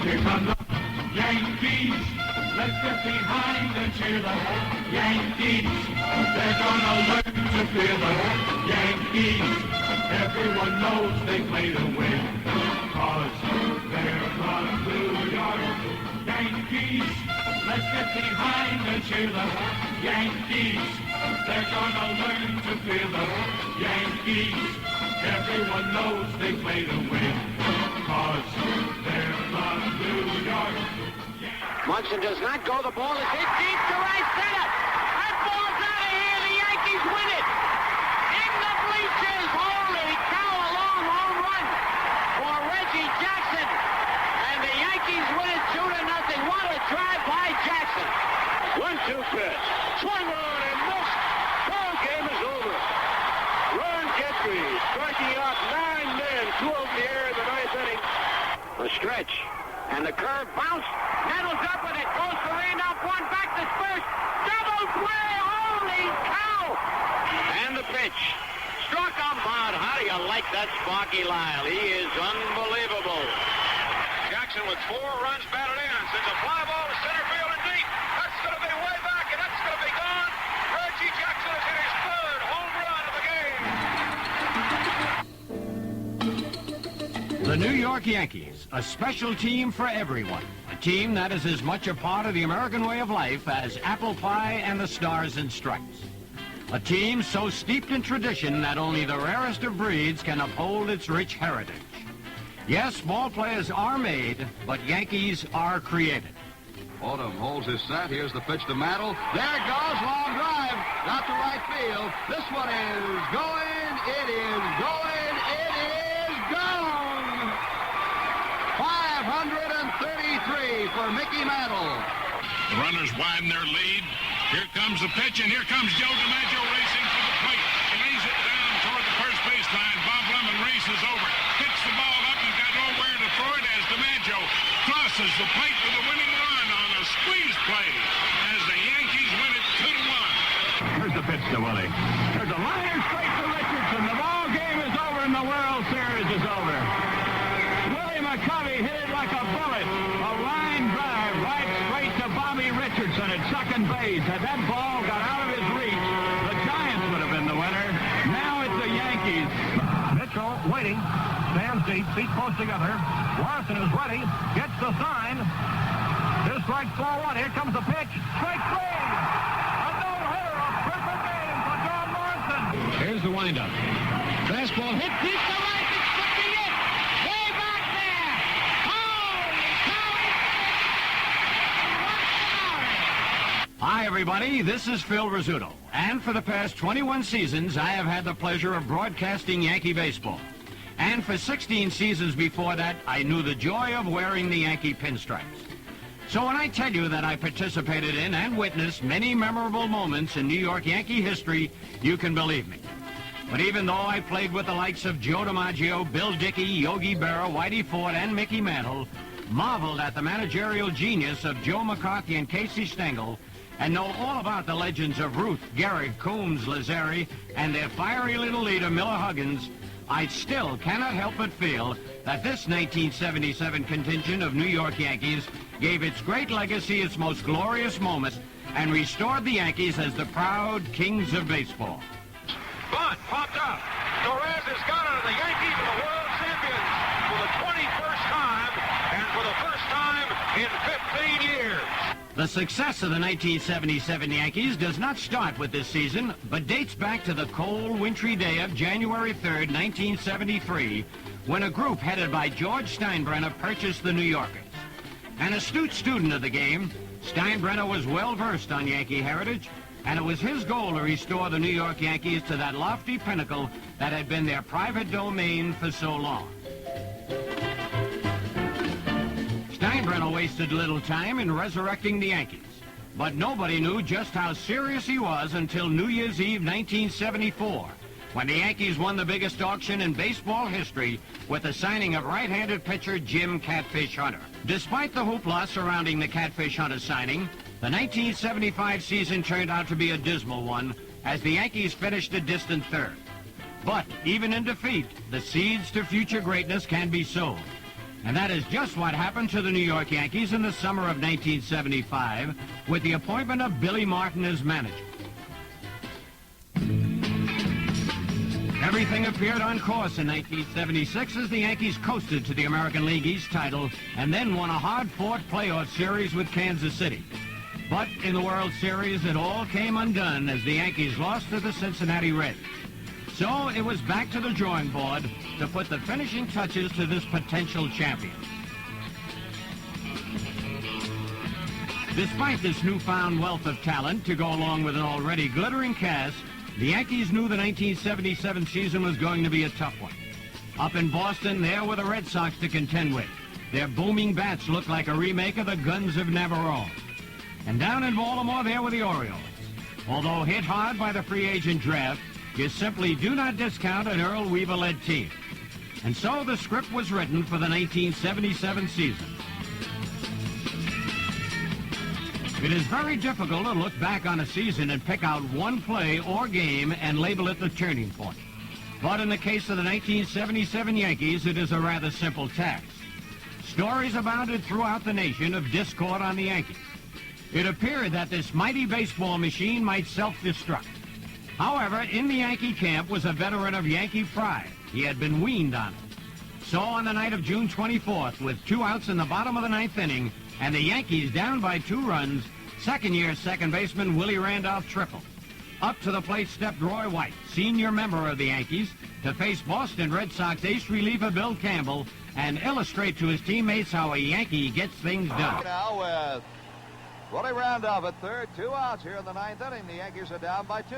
Here come the Yankees. Let's get behind and cheer the Yankees. They're gonna learn to feel the Yankees. Everyone knows they play to win, 'cause they're the New York Yankees. Let's get behind and cheer the Yankees. They're gonna learn to feel the Yankees. Everyone knows they play to win, 'cause they're the New York Yankees. Munson does not go. The ball is hit deep to right center. That ball's out of here. The Yankees win it. In the bleachers, holy cow, a long home run for Reggie Jackson. And the Yankees win it 2-0. What a drive by Jackson. 1-2 pitch. Swung on and missed. Ball game is over. Ron Gentry striking out 9 men, 2 over the air in the 9th inning. A stretch. And the curve bounced. Nettles up with it. Goes for Randolph. One back to first. Double play. Holy cow. And the pitch. Struck him out. How do you like that Sparky Lyle? He is unbelievable. Jackson with 4 runs batted in. Sends a fly ball to center field and deep. That's going to be way back, and that's going to be gone. Reggie Jackson has hit his 3rd home run of the game. The New York Yankees, a special team for everyone. A team that is as much a part of the American way of life as apple pie and the stars and stripes. A team so steeped in tradition that only the rarest of breeds can uphold its rich heritage. Yes, ball players are made, but Yankees are created. Autumn holds his set. Here's the pitch to Mantle. There it goes. Long drive. Out to right field. This one is going. It is going. It is gone. 533 for Mickey Mantle. The runners widen their lead. Here comes the pitch, and here comes Joe DiMaggio racing for the plate. He lays it down toward the first baseline. Bob Lemon races over. Hits the ball up and got nowhere to throw it as DiMaggio crosses the plate with a winning run on a squeeze play as the Yankees win it 2-1. Here's the pitch to Willie. There's a liner straight to Richardson. The ball game is over and the World Series is over. Willie McCovey hit it like a bullet. A line drive right straight to Bobby Richardson at second base. Had that ball got out of his reach, the Giants would have been the winner. Now it's the Yankees. Mitchell waiting. Stands deep, feet close together. Larson is ready. Gets the sign. 2 strikes, 4-1. Here comes the pitch. Strike 3. A no-hitter, a perfect game for John Morrison. Here's the windup. Fastball hit deep to right. It's looking it. Way back there. Holy cow. Hi, everybody. This is Phil Rizzuto. And for the past 21 seasons, I have had the pleasure of broadcasting Yankee baseball. And for 16 seasons before that, I knew the joy of wearing the Yankee pinstripes. So when I tell you that I participated in and witnessed many memorable moments in New York Yankee history, you can believe me. But even though I played with the likes of Joe DiMaggio, Bill Dickey, Yogi Berra, Whitey Ford, and Mickey Mantle, marveled at the managerial genius of Joe McCarthy and Casey Stengel, and know all about the legends of Ruth, Gehrig, Coombs, Lazzeri, and their fiery little leader, Miller Huggins, I still cannot help but feel that this 1977 contingent of New York Yankees gave its great legacy its most glorious moments and restored the Yankees as the proud kings of baseball. Bunt popped up. Torres has got it, and the Yankees are the world champions for the 21st time and for the first time in 15 years. The success of the 1977 Yankees does not start with this season, but dates back to the cold, wintry day of January 3rd, 1973, when a group headed by George Steinbrenner purchased the New Yorkers. An astute student of the game, Steinbrenner was well-versed on Yankee heritage, and it was his goal to restore the New York Yankees to that lofty pinnacle that had been their private domain for so long. Steinbrenner wasted little time in resurrecting the Yankees, but nobody knew just how serious he was until New Year's Eve 1974, when the Yankees won the biggest auction in baseball history with the signing of right-handed pitcher Jim Catfish Hunter. Despite the hoopla surrounding the Catfish Hunter signing, the 1975 season turned out to be a dismal one as the Yankees finished a distant third. But even in defeat, the seeds to future greatness can be sown. And that is just what happened to the New York Yankees in the summer of 1975 with the appointment of Billy Martin as manager. Everything appeared on course in 1976 as the Yankees coasted to the American League East title and then won a hard-fought playoff series with Kansas City. But in the World Series, it all came undone as the Yankees lost to the Cincinnati Reds. So it was back to the drawing board to put the finishing touches to this potential champion. Despite this newfound wealth of talent to go along with an already glittering cast, the Yankees knew the 1977 season was going to be a tough one. Up in Boston, there were the Red Sox to contend with. Their booming bats looked like a remake of the Guns of Navarone. And down in Baltimore, there were the Orioles. Although hit hard by the free agent draft, you simply do not discount an Earl Weaver-led team. And so the script was written for the 1977 season. It is very difficult to look back on a season and pick out one play or game and label it the turning point. But in the case of the 1977 Yankees, it is a rather simple task. Stories abounded throughout the nation of discord on the Yankees. It appeared that this mighty baseball machine might self-destruct. However, in the Yankee camp was a veteran of Yankee pride. He had been weaned on it. So on the night of June 24th, with 2 outs in the bottom of the 9th inning, and the Yankees down by 2 runs, second-year second baseman Willie Randolph tripled. Up to the plate stepped Roy White, senior member of the Yankees, to face Boston Red Sox ace reliever Bill Campbell and illustrate to his teammates how a Yankee gets things done. Now with Willie Randolph at third, 2 outs here in the 9th inning. The Yankees are down by 2.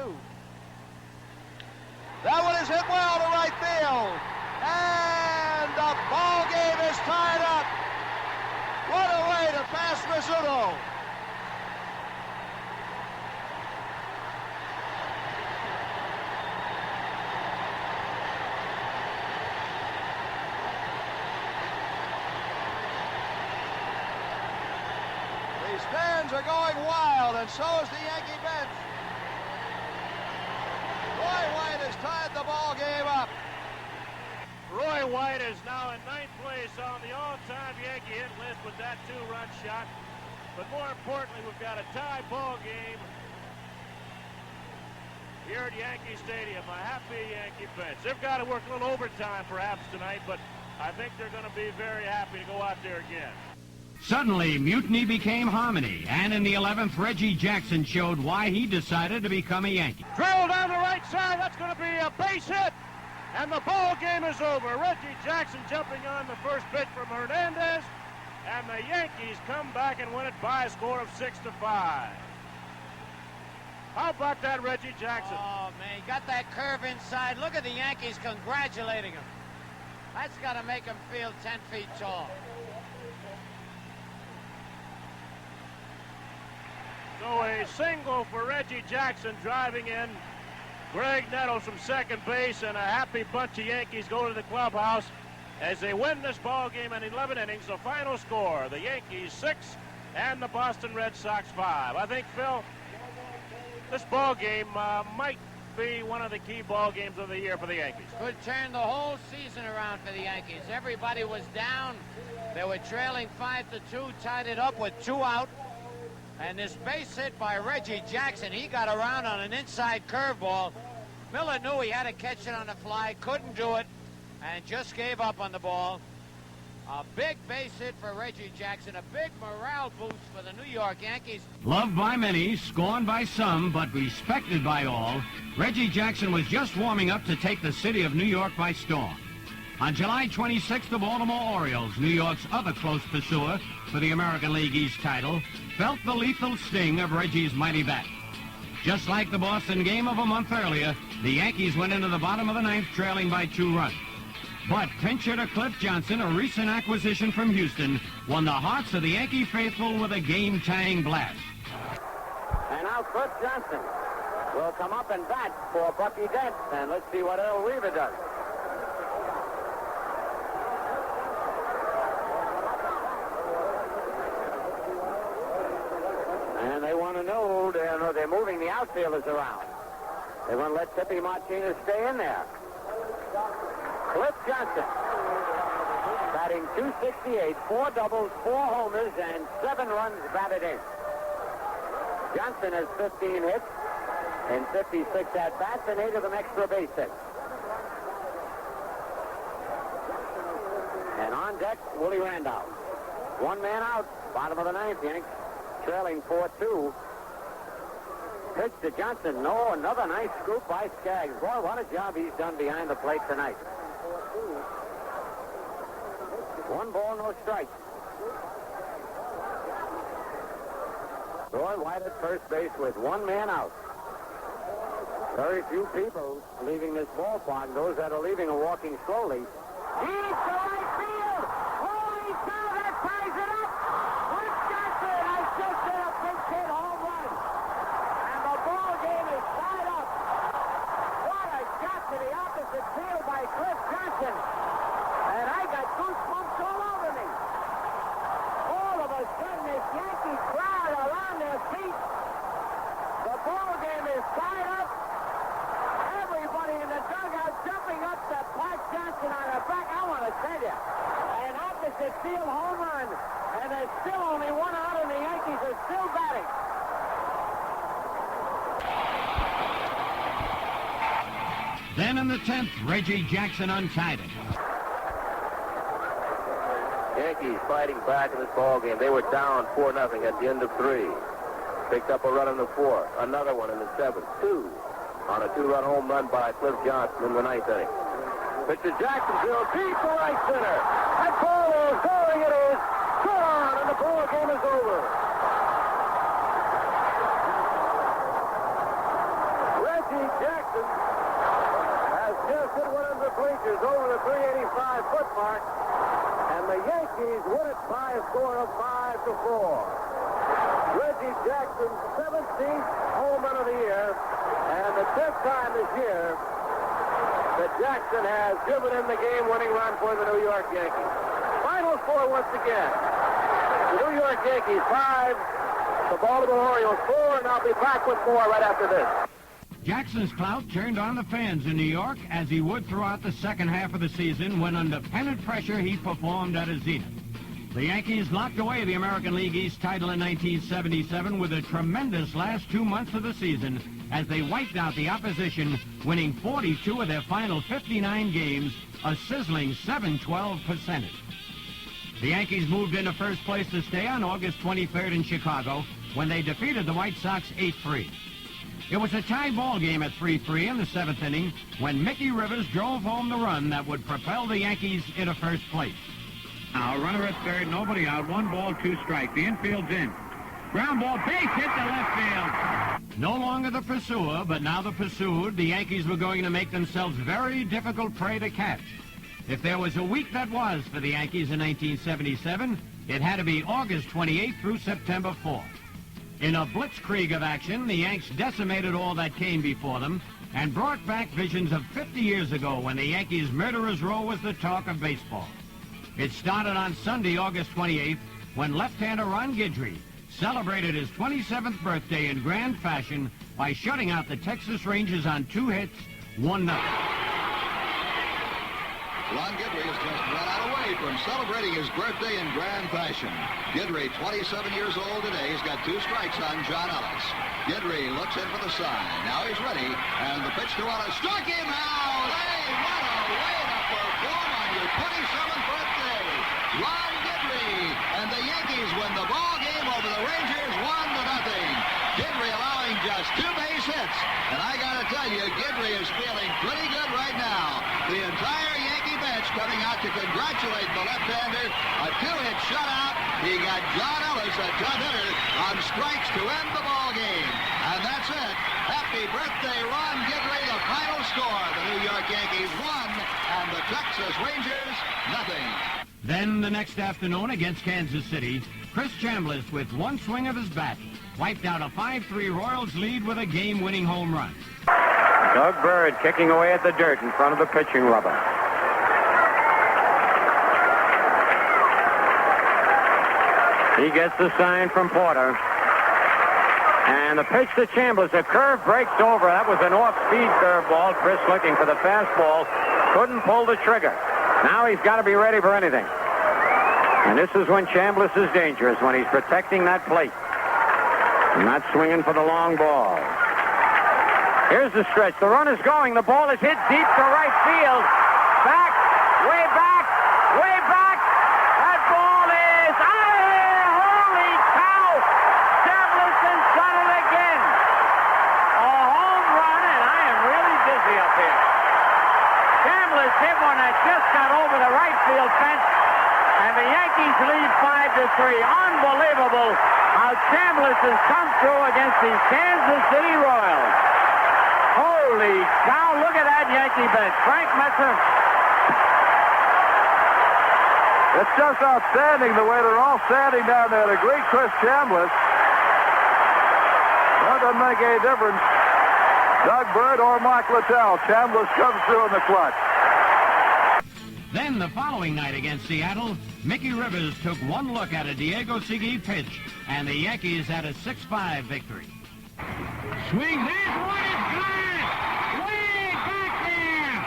That one is hit well to right field. And the ball game is tied up. What a way to pass Rizzuto. The stands are going wild, and so is the Yankee bench. Roy White has tied the ball game up. Roy White is now in 9th place on the all-time Yankee hit list with that 2-run shot. But more importantly, we've got a tie ball game here at Yankee Stadium. A happy Yankee bench. They've got to work a little overtime perhaps tonight, but I think they're going to be very happy to go out there again. Suddenly, mutiny became harmony, and in the 11th, Reggie Jackson showed why he decided to become a Yankee. Drill down the right side, that's going to be a base hit, and the ball game is over. Reggie Jackson jumping on the first pitch from Hernandez, and the Yankees come back and win it by a score of 6-5. How about that, Reggie Jackson? Oh, man, he got that curve inside. Look at the Yankees congratulating him. That's got to make him feel 10 feet tall. So a single for Reggie Jackson driving in. Greg Nettles from second base, and a happy bunch of Yankees go to the clubhouse as they win this ball game in 11 innings. The final score, the Yankees 6 and the Boston Red Sox 5. I think, Phil, this ball game might be one of the key ball games of the year for the Yankees. Could turn the whole season around for the Yankees. Everybody was down. They were trailing 5-2, tied it up with 2 out. And this base hit by Reggie Jackson, he got around on an inside curveball. Miller knew he had to catch it on the fly, couldn't do it, and just gave up on the ball. A big base hit for Reggie Jackson, a big morale boost for the New York Yankees. Loved by many, scorned by some, but respected by all, Reggie Jackson was just warming up to take the city of New York by storm. On July 26th, the Baltimore Orioles, New York's other close pursuer for the American League East title, felt the lethal sting of Reggie's mighty bat. Just like the Boston game of a month earlier, the Yankees went into the bottom of the 9th trailing by 2 runs. But pinch hitter Cliff Johnson, a recent acquisition from Houston, won the hearts of the Yankee faithful with a game-tying blast. And now Cliff Johnson will come up and bat for Bucky Dent, and let's see what Earl Weaver does. And they want to know, they're moving the outfielders around. They want to let Tippy Martinez stay in there. Cliff Johnson batting batting .268, 4 doubles, 4 homers, and 7 runs batted in. Johnson has 15 hits and 56 at-bats, and 8 of them extra base hits. And on deck, Willie Randolph. 1 man out, bottom of the 9th, Yanks, trailing 4-2. Pitch to Johnson. No, another nice scoop by Skaggs. Boy, what a job he's done behind the plate tonight. 1 ball, no strikes. Roy White at first base with 1 man out. Very few people leaving this ballpark. Those that are leaving are walking slowly. He's to right field. Holy cow, that ties it up. Wisconsin has just hit a big hit home run. And the ball game is tied up. What a shot to the opposite field by Cliff Johnson. And I got goosebumps all over me. All of a sudden, this Yankee crowd are on their feet. The ball game is tied up. Everybody in the dugout jumping up to pat Johnson on the back. I want to tell you, an opposite field home run, and there's still only 1 out, and the Yankees are still batting. Then in the 10th, Reggie Jackson untied it. Yankees fighting back in this ball game. They were down 4-0 at the end of 3. Picked up a run in the 4th, another one in the 7th, 2 on a 2-run home run by Cliff Johnson in the 9th inning. Pitch to Jacksonville, deep to right center. That ball is going, it is gone, and the ball game is over. Reggie Jackson has just hit one of the bleachers over the 385-foot mark, and the Yankees win it by a score of 5-4. Reggie Jackson's 17th home run of the year, and the 10th time this year that Jackson has driven in the game-winning run for the New York Yankees. Final score once again. The New York Yankees 5, the Baltimore Orioles 4, and I'll be back with more right after this. Jackson's clout turned on the fans in New York, as he would throughout the second half of the season, when under pennant pressure he performed at his zenith. The Yankees locked away the American League East title in 1977 with a tremendous last 2 months of the season, as they wiped out the opposition, winning 42 of their final 59 games, a sizzling 7-12 percentage. The Yankees moved into first place to stay on August 23rd in Chicago, when they defeated the White Sox 8-3. It was a tie ball game at 3-3 in the 7th inning, when Mickey Rivers drove home the run that would propel the Yankees into first place. Now, runner at third, nobody out, 1 ball, 2 strikes. The infield's in. Ground ball, base hit to left field. No longer the pursuer, but now the pursued, the Yankees were going to make themselves very difficult prey to catch. If there was a week that was for the Yankees in 1977, it had to be August 28th through September 4th. In a blitzkrieg of action, the Yanks decimated all that came before them and brought back visions of 50 years ago, when the Yankees' murderer's row was the talk of baseball. It started on Sunday, August 28th, when left-hander Ron Guidry celebrated his 27th birthday in grand fashion by shutting out the Texas Rangers on 2 hits, 1-0. Ron Guidry has just run out away from celebrating his birthday in grand fashion. Guidry, 27 years old today, has got 2 strikes on John Ellis. Guidry looks in for the sign. Now he's ready, and the pitch to Ellis. Struck him out! Hey, what a way to perform on your 27th birthday! Ron Guidry, and the Yankees win the ball game over the Rangers 1-0. Guidry allowing just 2 base hits, and I gotta tell you, Guidry is feeling pretty good right now. The entire Yankee bench coming out to congratulate the left-hander. A 2-hit shutout. He got John Ellis, a tough hitter, on strikes to end the ball game, and that's it. Happy birthday, Ron Guidry. The final score: the New York Yankees 1 and the Texas Rangers 0. Then the next afternoon against Kansas City, Chris Chambliss, with 1 swing of his bat, wiped out a 5-3 Royals lead with a game-winning home run. Doug Bird kicking away at the dirt in front of the pitching rubber. He gets the sign from Porter. And the pitch to Chambliss, a curve breaks over. That was an off-speed curveball. Chris looking for the fastball. Couldn't pull the trigger. Now he's got to be ready for anything. And this is when Chambliss is dangerous, when he's protecting that plate. Not swinging for the long ball. Here's the stretch. The run is going. The ball is hit deep to right field. Back, way back, way back. That ball is out of here. Holy cow. Chambliss has done it again. A home run, and I am really dizzy up here. Chambliss hit one that just got over the right field fence, and the Yankees lead 5-3. Unbelievable how Chambliss has come through against the Kansas City Royals. Holy cow, look at that Yankee bench. Frank Messer. It's just outstanding the way they're all standing down there to greet Chris Chambliss. That doesn't make any difference. Doug Bird or Mike Littell. Chambliss comes through in the clutch. Then the following night against Seattle, Mickey Rivers took one look at a Diego Segui pitch, and the Yankees had a 6-5 victory. Swings this one is good. Way back there.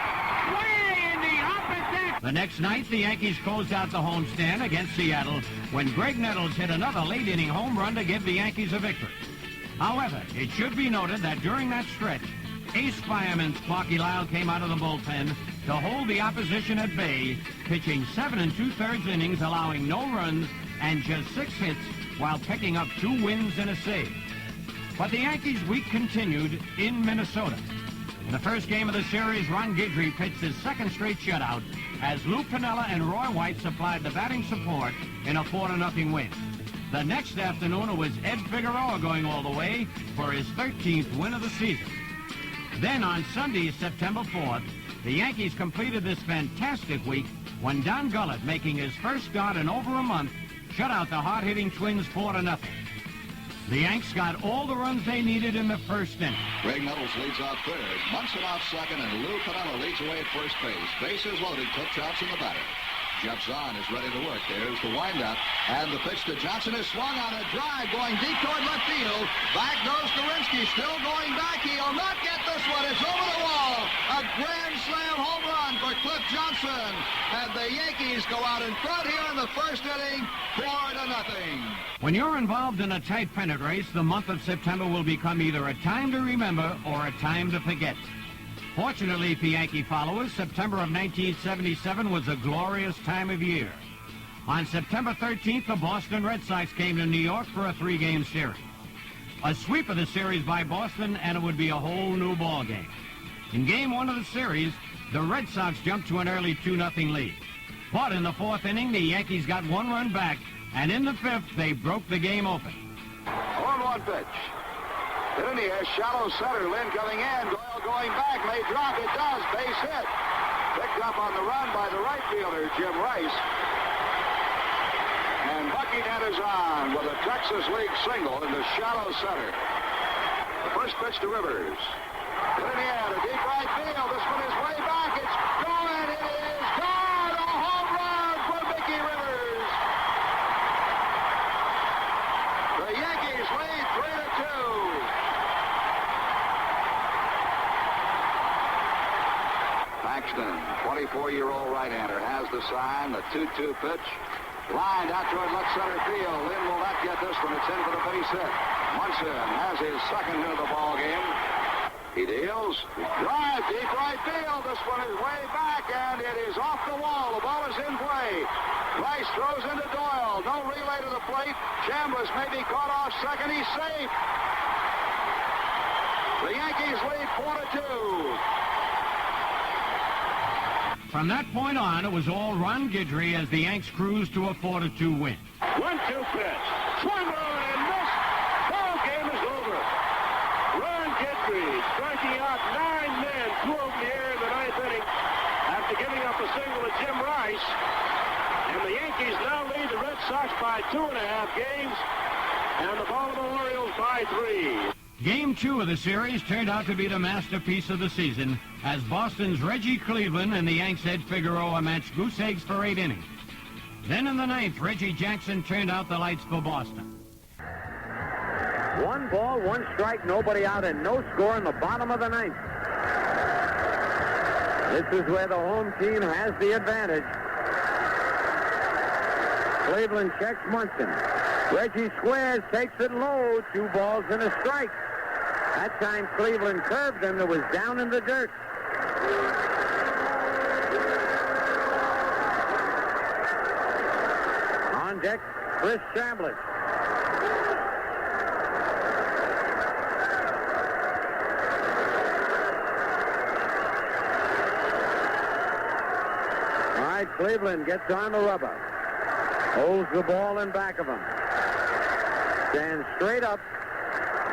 Way in the opposite. The next night, the Yankees closed out the homestand against Seattle when Greg Nettles hit another late-inning home run to give the Yankees a victory. However, it should be noted that during that stretch, ace fireman Sparky Lyle came out of the bullpen to hold the opposition at bay, pitching 7 2/3 innings, allowing no runs and just 6 hits while picking up 2 wins and a save. But the Yankees' week continued in Minnesota. In the first game of the series, Ron Guidry pitched his second straight shutout as Lou Piniella and Roy White supplied the batting support in a 4-0 win. The next afternoon, it was Ed Figueroa going all the way for his 13th win of the season. Then on Sunday, September 4th, the Yankees completed this fantastic week when Don Gullett, making his first start in over a month, shut out the hard-hitting Twins 4-0. The Yanks got all the runs they needed in the first inning. Greg Nettles leads off third, Munson off second, and Lou Piniella leads away at first base. Bases loaded, Cliff Johnson the batter. Jeff Zahn is ready to work. There's the windup, and the pitch to Johnson is swung on a drive, going deep toward left field. Back goes Derinsky, still going back. He'll not get this one. It's over the wall. A grand slam home run for Cliff Johnson, and the Yankees go out in front here in the first inning, 4-0. When you're involved in a tight pennant race, the month of September will become either a time to remember or a time to forget. Fortunately for Yankee followers, September of 1977 was a glorious time of year. On September 13th, the Boston Red Sox came to New York for a 3-game series. A sweep of the series by Boston, and it would be a whole new ball game. In Game 1 of the series, the Red Sox jumped to an early 2-0 lead. But in the 4th inning, the Yankees got 1 run back, and in the 5th, they broke the game open. 1-1 pitch. Hit in the air, shallow center. Lynn coming in. Doyle going back. May drop. It does. Base hit. Picked up on the run by the right fielder, Jim Rice. And Bucky Dent is on with a Texas League single in the shallow center. The first pitch to Rivers. Hit in the air to deep right field. This one is way back. It's gone. It is gone. A home run for Mickey Rivers. The Yankees lead 3-2. Paxton, 24-year-old right-hander, has the sign. The 2-2 pitch. Lined out toward left center field. Lynn will not get this one. It's in for the base hit. Munson has his second hit of the ball game. He deals. Drive deep right field. This one is way back, and it is off the wall. The ball is in play. Rice throws into Doyle. No relay to the plate. Chambliss may be caught off second. He's safe. The Yankees lead 4-2. From that point on, it was all Ron Guidry as the Yanks cruised to a 4-2 win. 1-2 pitch. Swung on and missed. Ball game is over. Ron Guidry striking out 9 men, 2 over the air in the 9th inning after giving up a single to Jim Rice. And the Yankees now lead the Red Sox by 2.5 games and the Baltimore Orioles by 3. Game 2 of the series turned out to be the masterpiece of the season as Boston's Reggie Cleveland and the Yanks' Ed Figueroa matched goose eggs for 8 innings. Then in the 9th, Reggie Jackson turned out the lights for Boston. 1 ball, 1 strike, nobody out, and no score in the bottom of the 9th. This is where the home team has the advantage. Cleveland checks Munson. Reggie squares, takes it low. 2 balls and a strike. That time Cleveland curved him. It was down in the dirt. On deck, Chris Chambliss. All right, Cleveland gets on the rubber. Holds the ball in back of him. Stands straight up.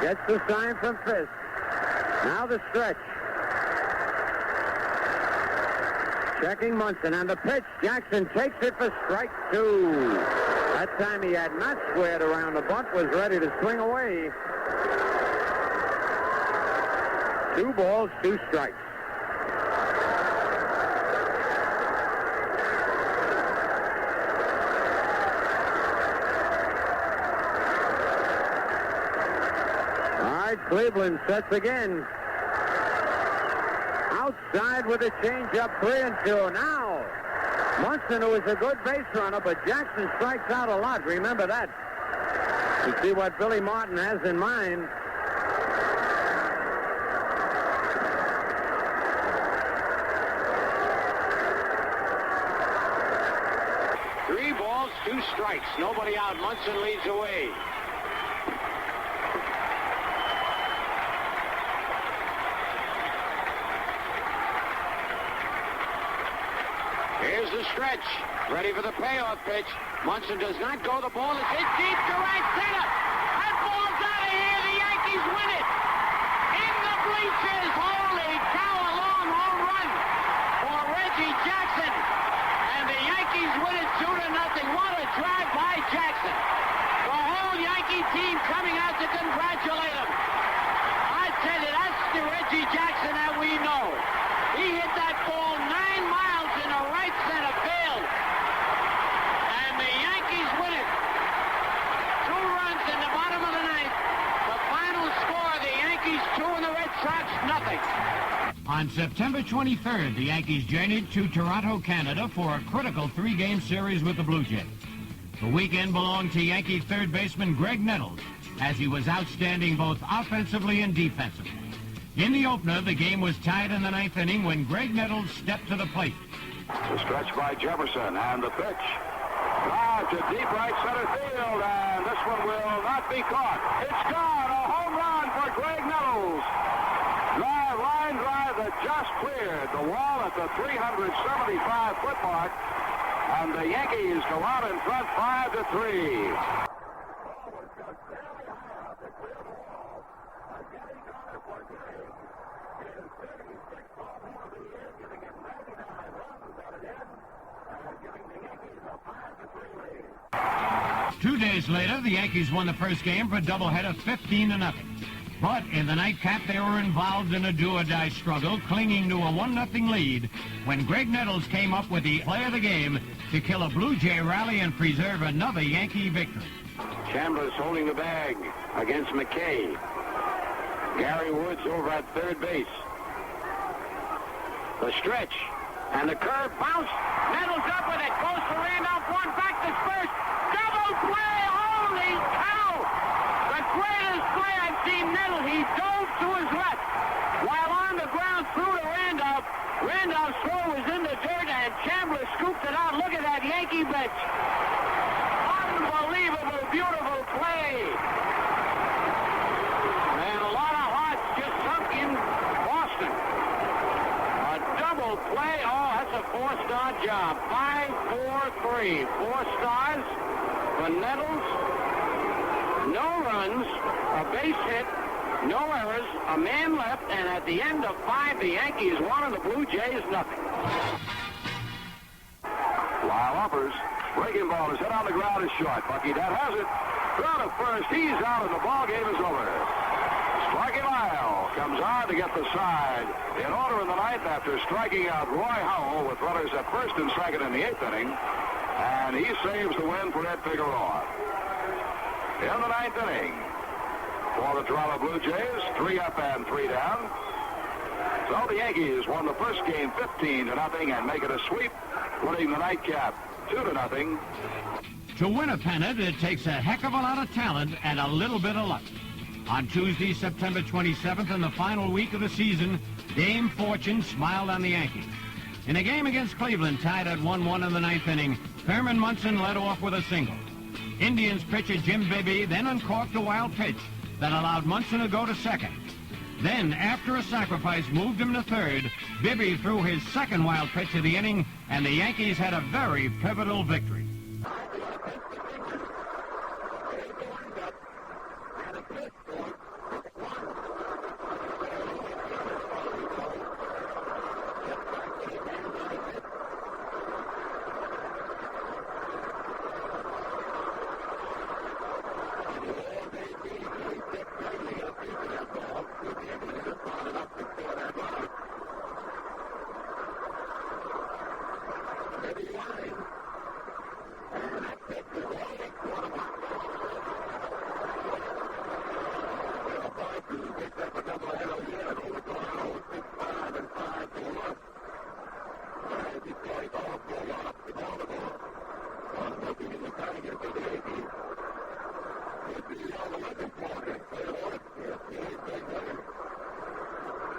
Gets the sign from Fisk. Now the stretch. Checking Munson on the pitch. Jackson takes it for strike 2. That time he had not squared around the bunt, was ready to swing away. 2 balls, 2 strikes. Cleveland sets again. Outside with a changeup, 3-2. Now, Munson, who is a good base runner, but Jackson strikes out a lot. Remember that. You see what Billy Martin has in mind. Three balls, 2 strikes. Nobody out. Munson leads away. Here's the stretch. Ready for the payoff pitch. Munson does not go. The ball is hit deep to right center. That ball's out of here. The Yankees win it. In the bleachers. Holy cow, a long home run for Reggie Jackson. And the Yankees win it 2-0. What a drive by Jackson. The whole Yankee team coming out to congratulate him. I tell you, that's the Reggie Jackson that we know. He hit that ball 9 miles in the right center field. And the Yankees win it. 2 runs in the bottom of the 9th. The final score, the Yankees 2 and the Red Sox nothing. On September 23rd, the Yankees journeyed to Toronto, Canada for a critical 3-game series with the Blue Jays. The weekend belonged to Yankee third baseman Greg Nettles, as he was outstanding both offensively and defensively. In the opener, the game was tied in the 9th inning when Greg Nettles stepped to the plate. The stretch by Jefferson, and the pitch. Drive to deep right center field, and this one will not be caught. It's gone. A home run for Greg Nettles. Line drive that just cleared the wall at the 375-foot mark, and the Yankees go out in front 5-3. Two days later, the Yankees won the first game for a doubleheader 15-0. But in the nightcap, they were involved in a do-or-die struggle, clinging to a 1-0 lead when Greg Nettles came up with the play of the game to kill a Blue Jay rally and preserve another Yankee victory. Chambliss holding the bag against McKay. Gary Woods over at third base. The stretch and the curve bounce. Nettles up with it. Goes to Randolph. One back to first. Double play. Holy cow! The greatest play I've seen Nettles. He dove to his left. While on the ground through to Randolph. Randolph's throw was in the dirt and Chambliss scooped it out. Look at that Yankee bench. Unbelievable, beautiful play. And a lot of hearts just sunk in Boston. A double play. Oh, that's a 4-star job. 5-4-3. 4 stars for Nettles. No runs, a base hit, no errors, a man left, and at the end of 5, the Yankees won and the Blue Jays nothing. Lyle uppers. Breaking ball is hit on the ground is short. Bucky Dent has it. Throw to first. He's out and the ball game is over. Sparky Lyle comes on to get the side. In order in the 9th after striking out Roy Howell with runners at first and second in the 8th inning. And he saves the win for Ed Figueroa. In the 9th inning for the Toronto Blue Jays, 3 up and 3 down. So the Yankees won the first game 15-0 and make it a sweep, winning the nightcap 2-0. To win a pennant, it takes a heck of a lot of talent and a little bit of luck. On Tuesday, September 27th, in the final week of the season, Dame Fortune smiled on the Yankees. In a game against Cleveland, tied at 1-1 in the ninth inning, Thurman Munson led off with a single. Indians pitcher Jim Bibby then uncorked a wild pitch that allowed Munson to go to second. Then, after a sacrifice moved him to third, Bibby threw his second wild pitch of the inning, and the Yankees had a very pivotal victory.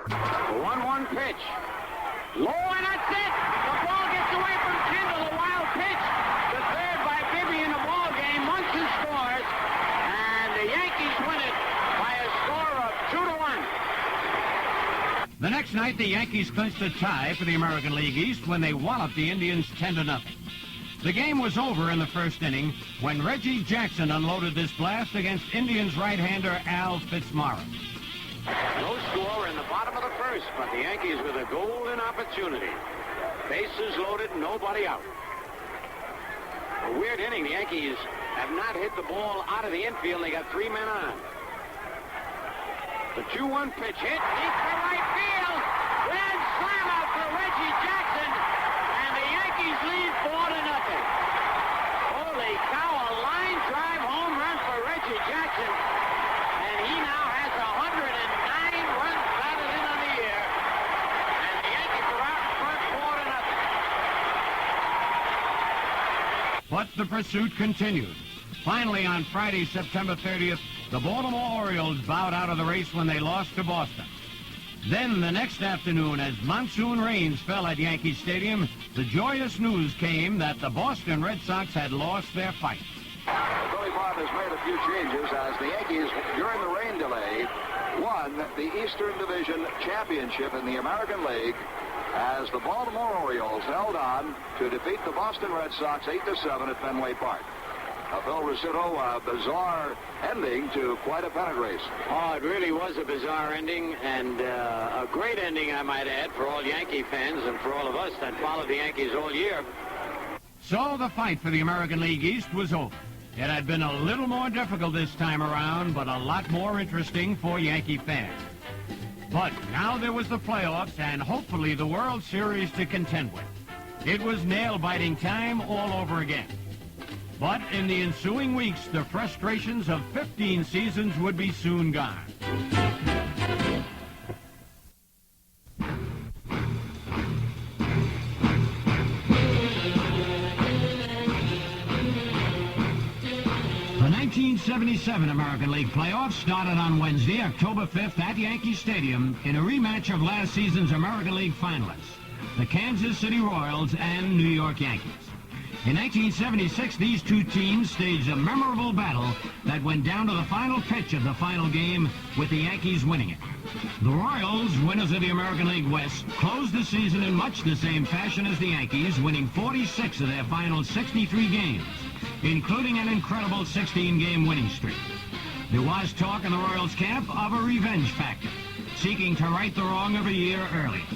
The 1-1 pitch. Low, and that's it. The ball gets away from Kendall. A wild pitch. The third by Bibby in the ball game. Munson scores, and the Yankees win it by a score of 2-1. The next night, the Yankees clinched a tie for the American League East when they walloped the Indians 10-0. The game was over in the first inning when Reggie Jackson unloaded this blast against Indians right-hander Al Fitzmaurice. No score in the bottom of the first, but the Yankees with a golden opportunity. Bases loaded, nobody out. A weird inning. The Yankees have not hit the ball out of the infield. They got 3 men on. The 2-1 pitch hit deep to right field. Grand slam out for Reggie Jackson, and the Yankees lead 4-0. Holy cow, a line drive home run for Reggie Jackson, and he now has 109 runs batted in on the year, and the Yankees are out in front 4-0. But the pursuit continued. Finally, on Friday, September 30th, the Baltimore Orioles bowed out of the race when they lost to Boston. Then, the next afternoon, as monsoon rains fell at Yankee Stadium, the joyous news came that the Boston Red Sox had lost their fight. Billy Bob has made a few changes as the Yankees, during the rain delay, won the Eastern Division Championship in the American League as the Baltimore Orioles held on to defeat the Boston Red Sox 8-7 at Fenway Park. Phil Rizzuto, a bizarre ending to quite a pennant race. Oh, it really was a bizarre ending, and a great ending, I might add, for all Yankee fans and for all of us that followed the Yankees all year. So the fight for the American League East was over. It had been a little more difficult this time around, but a lot more interesting for Yankee fans. But now there was the playoffs and hopefully the World Series to contend with. It was nail-biting time all over again. But in the ensuing weeks, the frustrations of 15 seasons would be soon gone. The 1977 American League playoffs started on Wednesday, October 5th at Yankee Stadium in a rematch of last season's American League finalists, the Kansas City Royals and New York Yankees. In 1976, these two teams staged a memorable battle that went down to the final pitch of the final game, with the Yankees winning it. The Royals, winners of the American League West, closed the season in much the same fashion as the Yankees, winning 46 of their final 63 games, including an incredible 16-game winning streak. There was talk in the Royals camp of a revenge factor, seeking to right the wrong of a year earlier.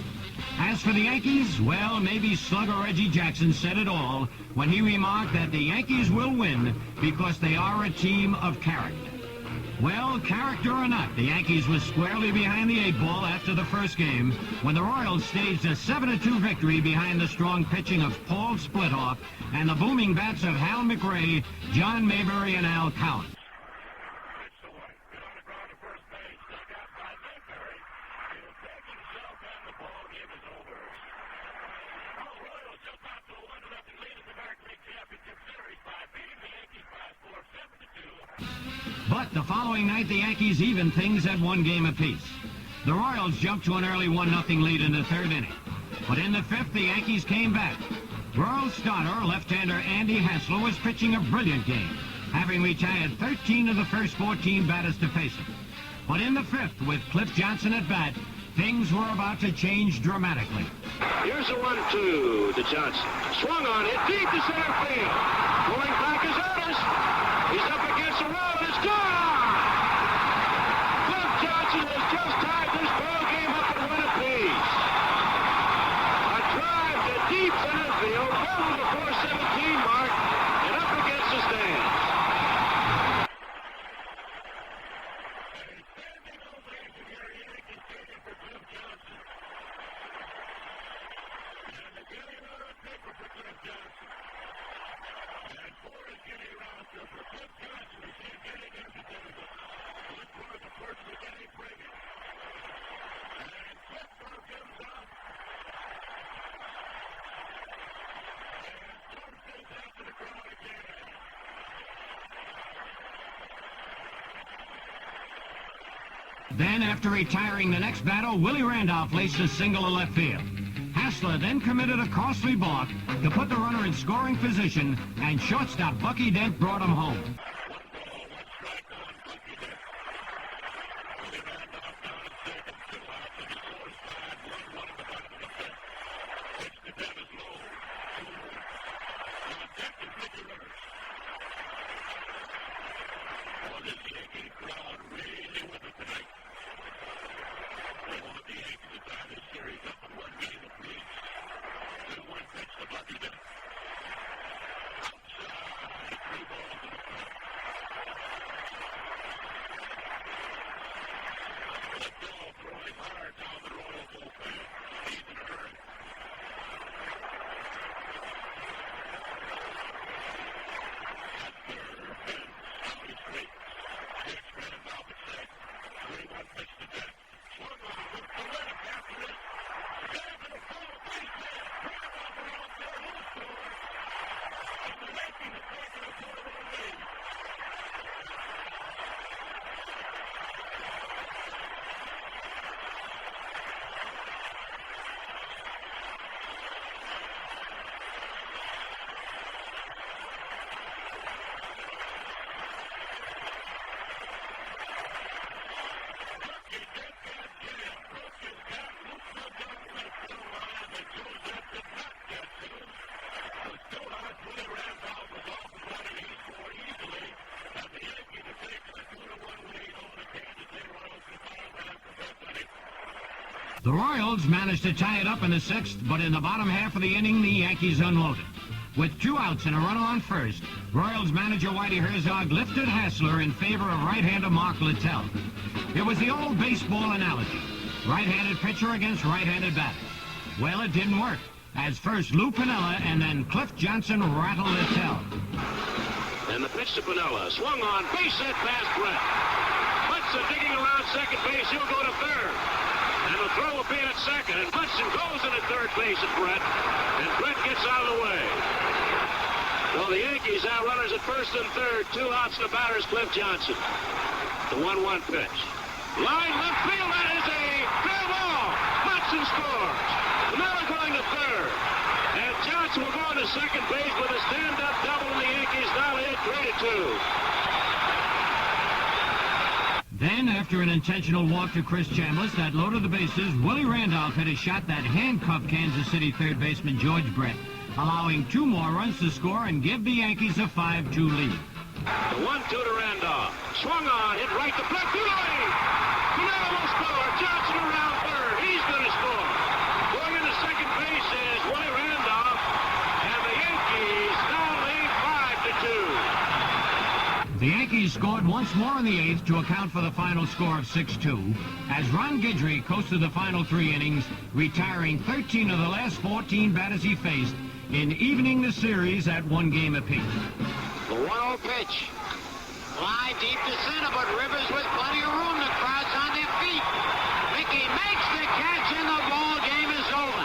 As for the Yankees, well, maybe slugger Reggie Jackson said it all when he remarked that the Yankees will win because they are a team of character. Well, character or not, the Yankees were squarely behind the 8-ball after the first game when the Royals staged a 7-2 victory behind the strong pitching of Paul Splithoff and the booming bats of Hal McRae, John Mayberry, and Al Cowan. Royals just have to win enough to lead the American League Championship Series by beating the The following night, the Yankees evened things at 1 game apiece. The Royals jumped to an early 1-0 lead in the third inning. But in the fifth, the Yankees came back. Royals starter, left-hander Andy Hassler, was pitching a brilliant game, having retired 13 of the first 14 batters to face him. But in the fifth, with Cliff Johnson at bat, things were about to change dramatically. Here's a 1-2 to Johnson. Swung on it, deep to center field. Going back is Otis. He's up against the wall, and it's gone! Cliff Johnson has just tied this ball game up at 1 apiece. A drive to deep center field, over the 417 mark, and up against the stands. Then, after retiring the next batter, Willie Randolph laced a single to left field. Hassler then committed a costly balk to put the runner in scoring position, and shortstop Bucky Dent brought him home. The Royals managed to tie it up in the sixth, but in the bottom half of the inning, the Yankees unloaded. With 2 outs and a runner on first, Royals manager Whitey Herzog lifted Hassler in favor of right-hander Mark Littell. It was the old baseball analogy, right-handed pitcher against right-handed batter. Well, it didn't work, as first Lou Piniella and then Cliff Johnson rattled Littell. And the pitch to Piniella, swung on, base hit past Brett. Hudson digging around second base, he'll go to third. And the throw will be at second, and Hudson goes into third base at Brett, and Brett gets out of the way. Well, the Yankees have runners at first and third, 2 outs, and the batter is Cliff Johnson. The 1-1 pitch. Line left field, that is a fair ball. Hudson scores. Miller going to third. And Johnson will go into second base with a stand-up double, and the Yankees now lead 3-2. Then, after an intentional walk to Chris Chambliss that loaded the bases, Willie Randolph hit a shot that handcuffed Kansas City third baseman George Brett, allowing 2 more runs to score and give the Yankees a 5-2 lead. The 1-2 to Randolph. Swung on, hit right to Brett. Piniella will score. Johnson around third. He's going to score. Going into second base is Willie Randolph, and the Yankees now lead 5-2. The Yankees scored once more in the 8th to account for the final score of 6-2, as Ron Guidry coasted the final 3 innings, retiring 13 of the last 14 batters he faced in evening the series at 1 game apiece. The 1-0 pitch. Fly deep to center, but Rivers with plenty of room. The crowd's on their feet. Mickey makes the catch, and the ball game is over.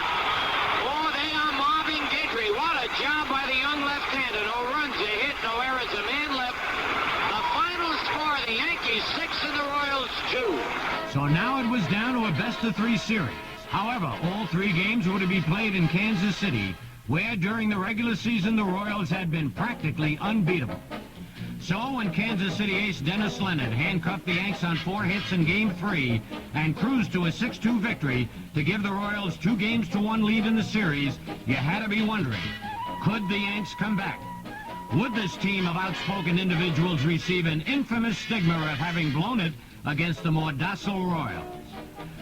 Oh, they are mobbing Guidry. What a job by the young left-hander. No runs, a hit, no errors, a man left. The final score, the Yankees Yankees 6 and the Royals 2. So now it was down to a best-of-3 series. However, all 3 games were to be played in Kansas City, where during the regular season the Royals had been practically unbeatable. So when Kansas City ace Dennis Leonard handcuffed the Yanks on 4 hits in Game 3 and cruised to a 6-2 victory to give the Royals 2-1 lead in the series, you had to be wondering, could the Yanks come back? Would this team of outspoken individuals receive an infamous stigma of having blown it against the more docile Royals?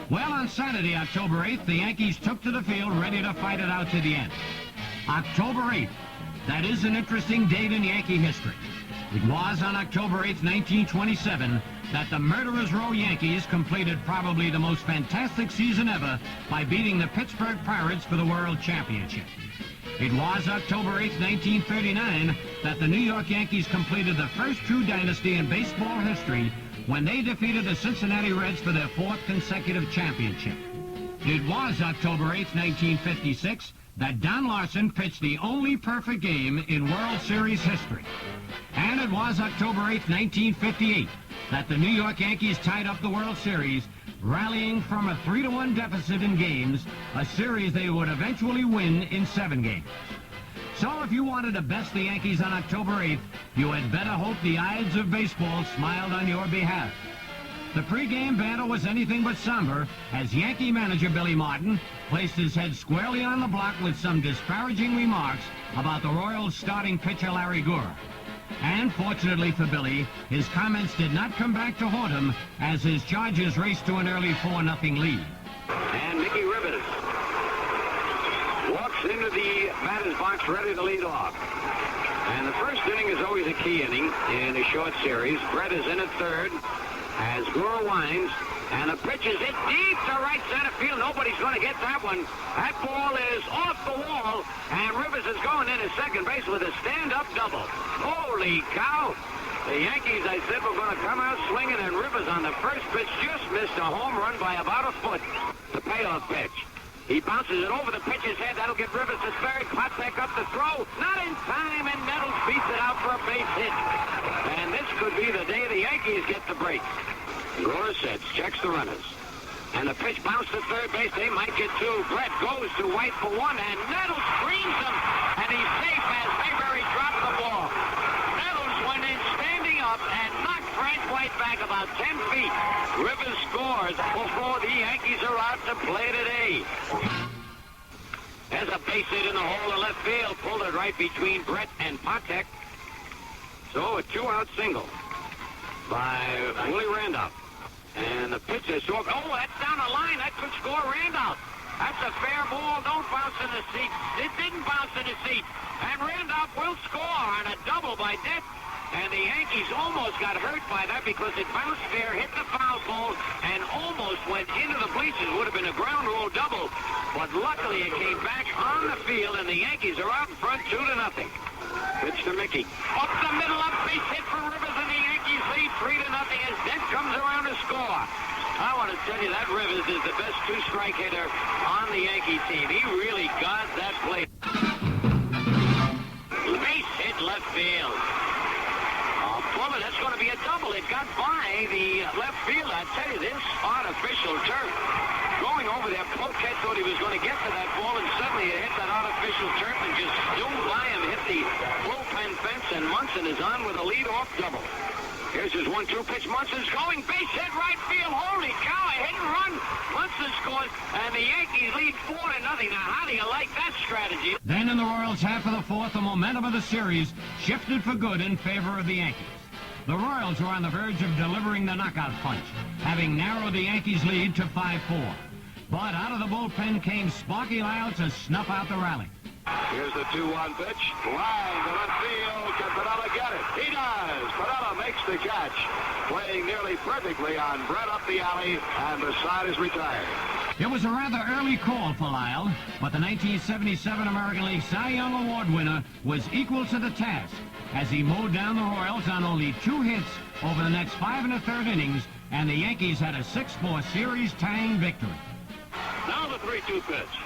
Well, on Saturday, October 8th, the Yankees took to the field ready to fight it out to the end. October 8th, that is an interesting date in Yankee history. It was on October 8th, 1927, that the Murderers Row Yankees completed probably the most fantastic season ever by beating the Pittsburgh Pirates for the World Championship. It was October 8th, 1939, that the New York Yankees completed the first true dynasty in baseball history when they defeated the Cincinnati Reds for their 4th consecutive championship. It was October 8th, 1956, that Don Larson pitched the only perfect game in World Series history. And it was October 8th, 1958, that the New York Yankees tied up the World Series, rallying from a 3-1 deficit in games, a series they would eventually win in 7 games. So if you wanted to best the Yankees on October 8th, you had better hope the Ides of baseball smiled on your behalf. The pregame banter was anything but somber as Yankee manager Billy Martin placed his head squarely on the block with some disparaging remarks about the Royals' starting pitcher Larry Gore. And fortunately for Billy, his comments did not come back to haunt him as his Chargers raced to an early 4-0 lead. And Mickey Rivers walks into the batter's box ready to lead off. And the first inning is always a key inning in a short series. Brett is in at third as Gore winds, and the pitch is hit deep to right center field. Nobody's going to get that one. That ball is off the wall, and Rivers is going in at second base with a stand-up double. Holy cow! The Yankees, I said, were going to come out swinging, and Rivers on the first pitch just missed a home run by about a foot. The payoff pitch. He bounces it over the pitcher's head. That'll get Rivers to third. Patek up the throw. Not in time, and Nettles beats it out for a base hit. And this could be the day the Yankees get the break. Gore sets, checks the runners. And the pitch bounced to third base. They might get 2. Brett goes to White for 1, and Nettles screens him. And he's safe as Mayberry dropped the ball. Nettles went in standing up and knocked Frank White back about 10 feet. Rivers scores before the Yankees are out to play today. There's a base hit in the hole to left field. Pulled it right between Brett and Patek. So a 2-out single by Willie Randolph. And the pitch is short. Oh, that's down the line. That could score Randolph. That's a fair ball. Don't bounce in the seat. It didn't bounce in the seat. And Randolph will score on a double by Depp. And the Yankees almost got hurt by that because it bounced there, hit the foul pole, and almost went into the bleachers. Would have been a ground rule double. But luckily it came back on the field, and the Yankees are out in front 2-0. Pitch to Mickey. Up the middle, up base hit for Rivers, and the Yankees lead 3-0 as Dent comes around to score. I want to tell you that Rivers is the best 2-strike hitter on the Yankee team. He really got that play. Base hit left field. Bullet, that's going to be a double. It got by the left field. I tell you, this artificial turf. Going over there, Poquet thought he was going to get to that ball, and suddenly it hit that artificial turf and just zoomed by him, hit the bullpen fence, and Munson is on with a lead-off double. Here's his 1-2 pitch. Munson's going, base hit right field. Holy cow, a hit and run. Munson scores, and the Yankees lead 4-0. Now, how do you like that strategy? Then in the Royals' half of the fourth, the momentum of the series shifted for good in favor of the Yankees. The Royals were on the verge of delivering the knockout punch, having narrowed the Yankees' lead to 5-4. But out of the bullpen came Sparky Lyle to snuff out the rally. Here's the 2-1 pitch. Line to left field. Can Piniella get it? He does. Piniella makes the catch. Playing nearly perfectly on Brett up the alley, and the side is retired. It was a rather early call for Lyle, but the 1977 American League Cy Young Award winner was equal to the task as he mowed down the Royals on only 2 hits over the next 5 1/3 innings, and the Yankees had a 6-4 series-tying victory. Now the 3-2 pitch.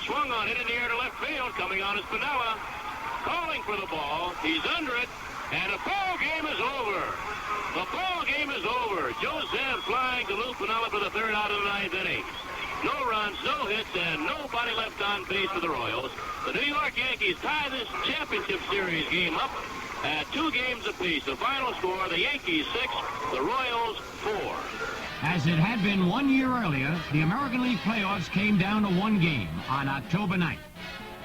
Swung on it in the air to left field. Coming on is Piniella. Calling for the ball. He's under it. And the ball game is over. Joseph flying to Lou Piniella for the third out of the ninth inning. No runs, no hits, and nobody left on base for the Royals. The New York Yankees tie this championship series game up at 2 games apiece. The final score, the Yankees 6, the Royals 4. As it had been 1 year earlier, the American League playoffs came down to 1 game on October 9th.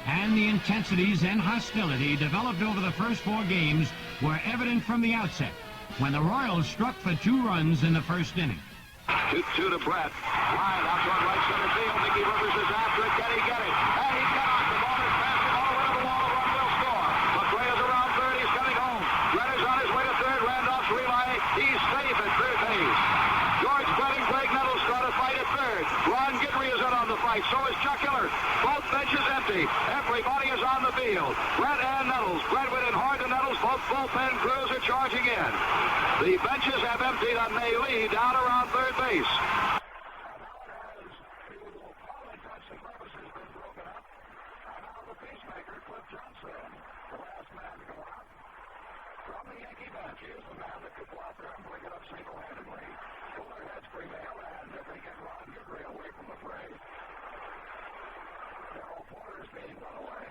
And the intensities and hostility developed over the first 4 games were evident from the outset, when the Royals struck for 2 runs in the first inning. 2-2 to Brett. Line out toward right center field. Mickey Rivers is after it. Get it. And he got it. The ball is passing all over the wall. The run will score. McRae is around third. He's coming home. Brett is on his way to third. Randolph's relay. He's safe at third base. George Brett and Greg Nettles start a fight at third. Ron Guidry is in on the fight. So is Chuck Hillard. Both benches empty. Everybody is on the field. Brett and Nettles. Brett went in hard to Nettles. Both bullpen crews are charging in. The benches have emptied and they lead down around third base. From the Yankee bench, here's the man that could go out there and bring it up single-handedly. Fuller heads prevail, and if they get Ron Guidry away from the fray. Darrell Porter's being run away.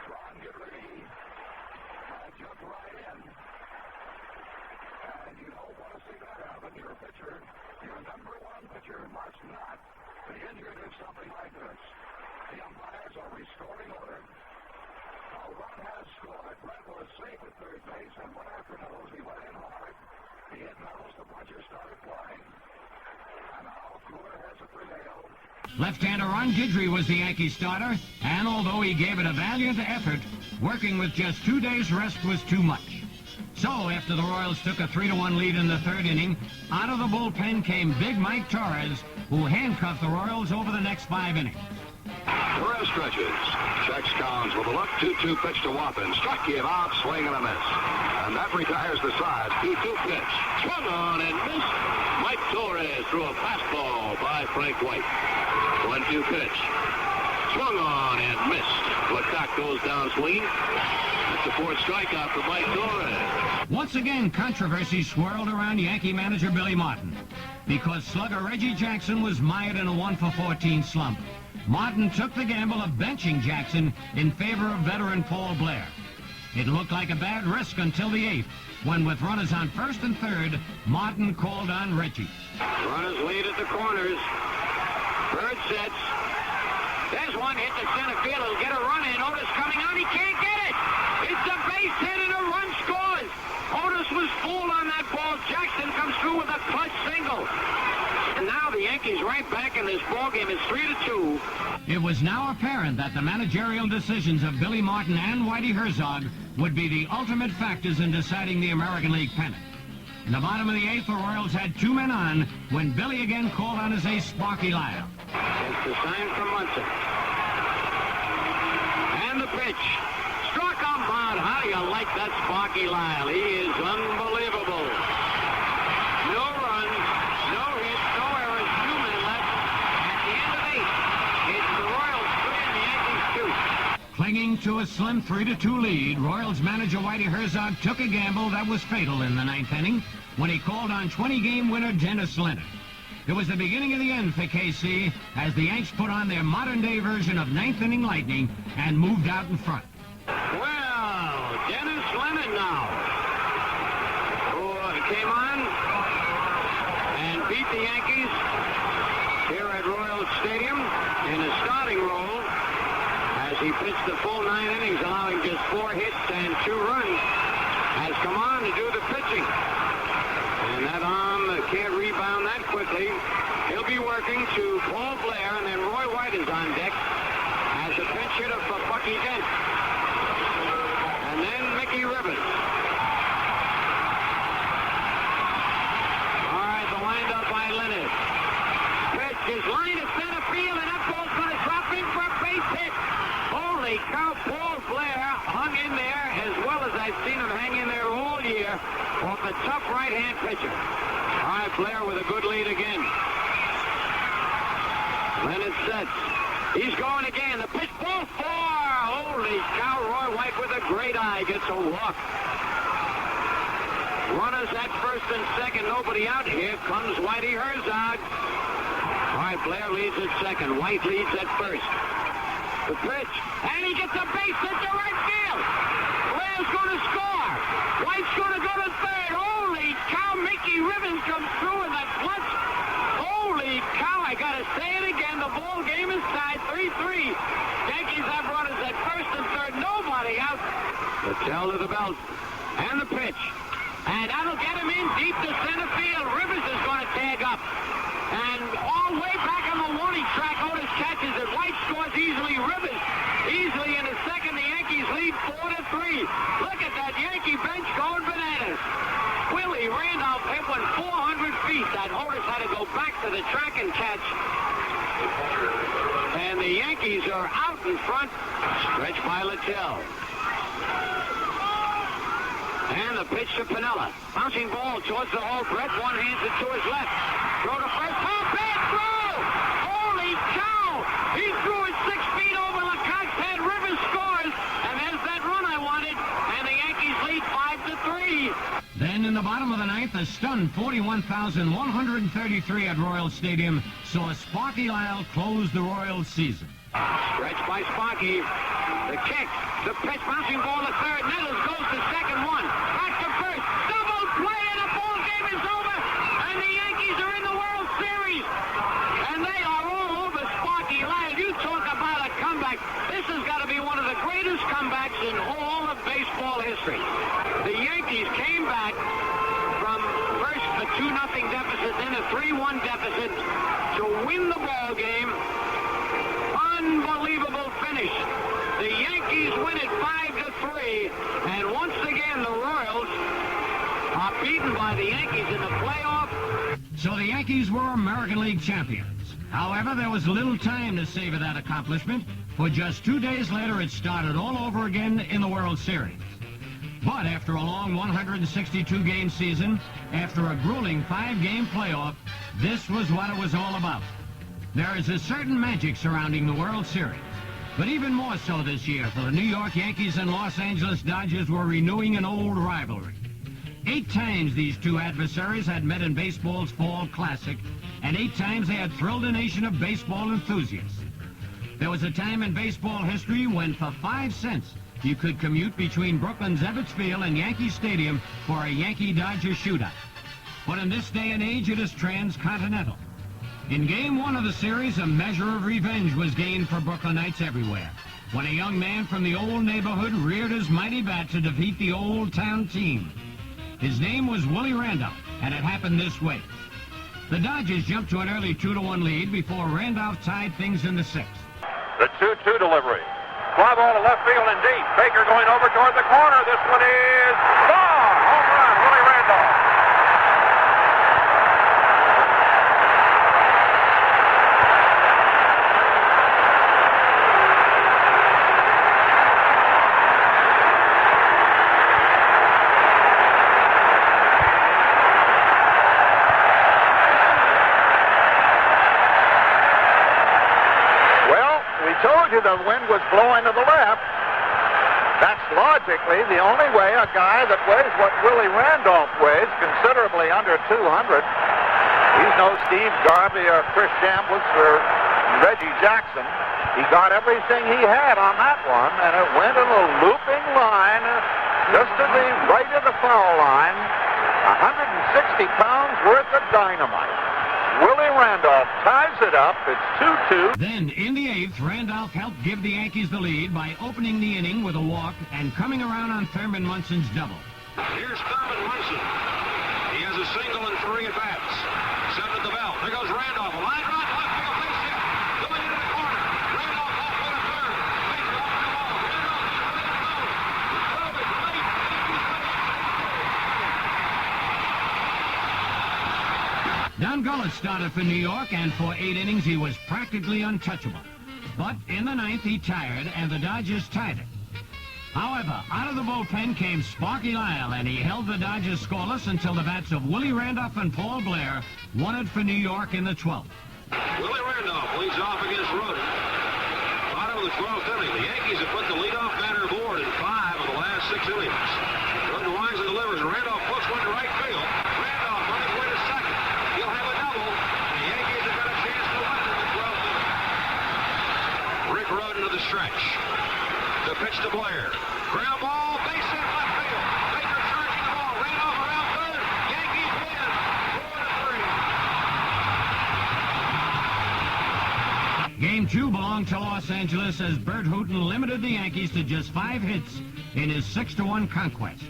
Ron Guidry jumped right in. And you don't want to see that happen. You're a pitcher. Your number 1 pitcher must not be injured in something like this. The umpires are restoring order. A run has scored. Brett was safe at third base and went after Nettles. He went in hard. He hit Nettles. The puncher started flying. And now Fuller has a prevail. Left-hander Ron Guidry was the Yankee starter, and although he gave it a valiant effort, working with just 2 days' rest was too much. So, after the Royals took a 3-1 lead in the third inning, out of the bullpen came Big Mike Torres, who handcuffed the Royals over the next 5 innings. Torres stretches. Checks Collins with a look. 2-2 pitch to Wappen. Struck him out, swing and a miss. And that retires the side. 2-2 pitch. Swung on and missed. Mike Torres threw a fastball by Frank White. 1-2 pitch. Swung on and missed. Lecoq goes down swinging. That's the 4th strikeout for Mike Torres. Once again, controversy swirled around Yankee manager Billy Martin, because slugger Reggie Jackson was mired in a 1-for-14 slump. Martin took the gamble of benching Jackson in favor of veteran Paul Blair. It looked like a bad risk until the 8th, when with runners on first and third, Martin called on Reggie. Runners lead at the corners. Bird sets. There's one hit to center field. He'll get a run in. Otis coming out. He can't get it. It's a base hit and a run scores. Otis was fooled on that ball. Jackson comes through with a clutch single. And now the Yankees right back in this ballgame. It's 3-2. It was now apparent that the managerial decisions of Billy Martin and Whitey Herzog would be the ultimate factors in deciding the American League pennant. In the bottom of the 8th, the Royals had 2 men on when Billy again called on his ace, Sparky Lyle. It's the sign from Munson. And the pitch. Struck him out. How do you like that Sparky Lyle? He is unbelievable. No runs, no hits, no errors, 2 men left. At the end of 8, it's the Royals 3 and the Yankees 2. Clinging to a slim 3-2 lead, Royals manager Whitey Herzog took a gamble that was fatal in the 9th inning when he called on 20-game winner Dennis Leonard. It was the beginning of the end for KC as the Yanks put on their modern-day version of 9th inning lightning and moved out in front. Well, Dennis Leonard now, who came on and beat the Yankees here at Royal Stadium in a starting role as he pitched the full 9 innings, allowing just 4 hits and 2 runs, has come on to do the pitching. And that arm can't rebound that quickly. He'll be working to Paul Blair, and then Roy White is on deck as a pinch hitter for Bucky Dent. And then Mickey Rivers. All right, the windup by Leonard. Pitch is line to center field, and that ball's going to drop in for a base hit. Holy cow, Paul Blair hung in there as well as I've seen him hang in there all year off the tough right-hand pitcher. All right, Blair with a good lead again. Leonard sets. He's going again. The pitch, ball 4. Holy cow, Roy White with a great eye gets a walk. Runners at first and second, nobody out. Here comes Whitey Herzog. All right, Blair leads at second. White leads at first. The pitch, and he gets a base hit to right field. Blair's going to score. White's going to go to third. Holy cow, Mickey Ribbons comes through in that clutch. Holy cow, I got to say it again. The ball game is tied 3-3. Yankees have runners at first and third. Nobody out. The tail to the belt. And the pitch. And that'll get him in deep to center field. Rivers is going to tag up. And all the way back on the warning track, Otis catches it. White scores easily. Rivers easily in the second. The Yankees lead 4-3. Look at that Yankee bench going bananas. Willie Randolph hit one 400 feet. That Otis had to go back to the track and catch. And the Yankees are out in front. Stretched by Littell. And the pitch to Piniella. Bouncing ball towards the hole. Brett one hands it to his left. Throw to first. Oh, bad throw! Holy cow! He threw it 6 feet over Lecoq's head. Rivers scores. And there's that run I wanted. And the Yankees lead 5-3. Then in the bottom of the ninth, a stunned 41,133 at Royal Stadium saw Sparky Lyle close the Royals season. Stretched by Sparky. The kick. The pitch. Bouncing ball to third. Nettles goes to second one. Back to first. Double play and the ball game is over. And the Yankees are in the World Series. And they are all over Sparky Lyle. You talk about a comeback. This has got to be one of the greatest comebacks in all of baseball history. The Yankees came back from first a 2-0 deficit, then a 3-1 deficit to win the ball game. Unbelievable finish. The Yankees win it 5-3, and once again the Royals are beaten by the Yankees in the playoff. So the Yankees were American League champions. However, there was little time to savor that accomplishment, for just 2 days later it started all over again in the World Series. But after a long 162-game season, after a grueling 5-game playoff, this was what it was all about. There is a certain magic surrounding the World Series. But even more so this year, for the New York Yankees and Los Angeles Dodgers were renewing an old rivalry. 8 times these two adversaries had met in baseball's Fall Classic, and 8 times they had thrilled a nation of baseball enthusiasts. There was a time in baseball history when for 5 cents you could commute between Brooklyn's Ebbets Field and Yankee Stadium for a Yankee-Dodger shootout. But in this day and age, it is transcontinental. In Game 1 of the series, a measure of revenge was gained for Brooklynites everywhere, when a young man from the old neighborhood reared his mighty bat to defeat the old town team. His name was Willie Randolph, and it happened this way. The Dodgers jumped to an early 2-1 lead before Randolph tied things in the 6th. The 2-2 delivery. Fly ball to left field and deep. Baker going over toward the corner. This one is gone. Home run, Willie Randolph. Told you the wind was blowing to the left. That's logically the only way a guy that weighs what Willie Randolph weighs, considerably under 200. He's no Steve Garvey or Chris Chambliss or Reggie Jackson. He got everything he had on that one, and it went in a looping line just to the right of the foul line. 160 pounds worth of dynamite. Willie Randolph ties it up. It's 2-2. Then, in the 8th, Randolph helped give the Yankees the lead by opening the inning with a walk and coming around on Thurman Munson's double. Here's Thurman Munson. He has a single and 3 at-bats. 7 at the belt. There goes Randolph. A line drive left field base hit. Going into the corner. Randolph halfway to third. Baker off the ball. Randolph is late. Don Gullett started for New York, and for 8 innings he was practically untouchable. But in the 9th he tired, and the Dodgers tied it. However, out of the bullpen came Sparky Lyle, and he held the Dodgers scoreless until the bats of Willie Randolph and Paul Blair won it for New York in the 12th. Willie Randolph leads off against Roden. Bottom of the 12th inning. The Yankees have put the leadoff batter aboard in 5 of the last 6 innings. Roden winds and delivers, and Randolph puts one to right stretch. The pitch to Blair. Ground ball, base hit left field. Baker charging the ball, right off around third. Yankees win 4-3. Game 2 belonged to Los Angeles as Bert Hooton limited the Yankees to just 5 hits in his 6-1 conquest.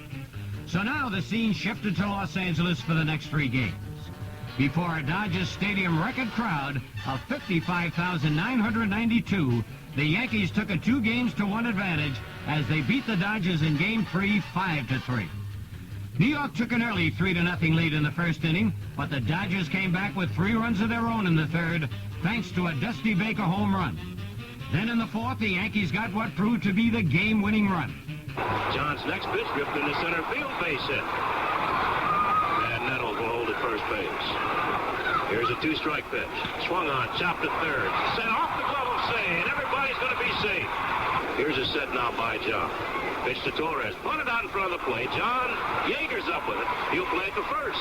So now the scene shifted to Los Angeles for the next 3 games. Before a Dodgers Stadium record crowd of 55,992, the Yankees took a 2-1 advantage as they beat the Dodgers in Game 3, 5-3. New York took an early 3-0 lead in the first inning, but the Dodgers came back with 3 runs of their own in the third, thanks to a Dusty Baker home run. Then in the fourth, the Yankees got what proved to be the game-winning run. John's next pitch drifted into center field, base hit. And Nettles will hold at first base. Here's a 2-strike pitch. Swung on, chopped at third. Sent off the glove of Say, and everybody's going to be safe. Here's a set now by John. Pitch to Torres. Punted out in front of the plate. John Yeager's up with it. He'll play it to first.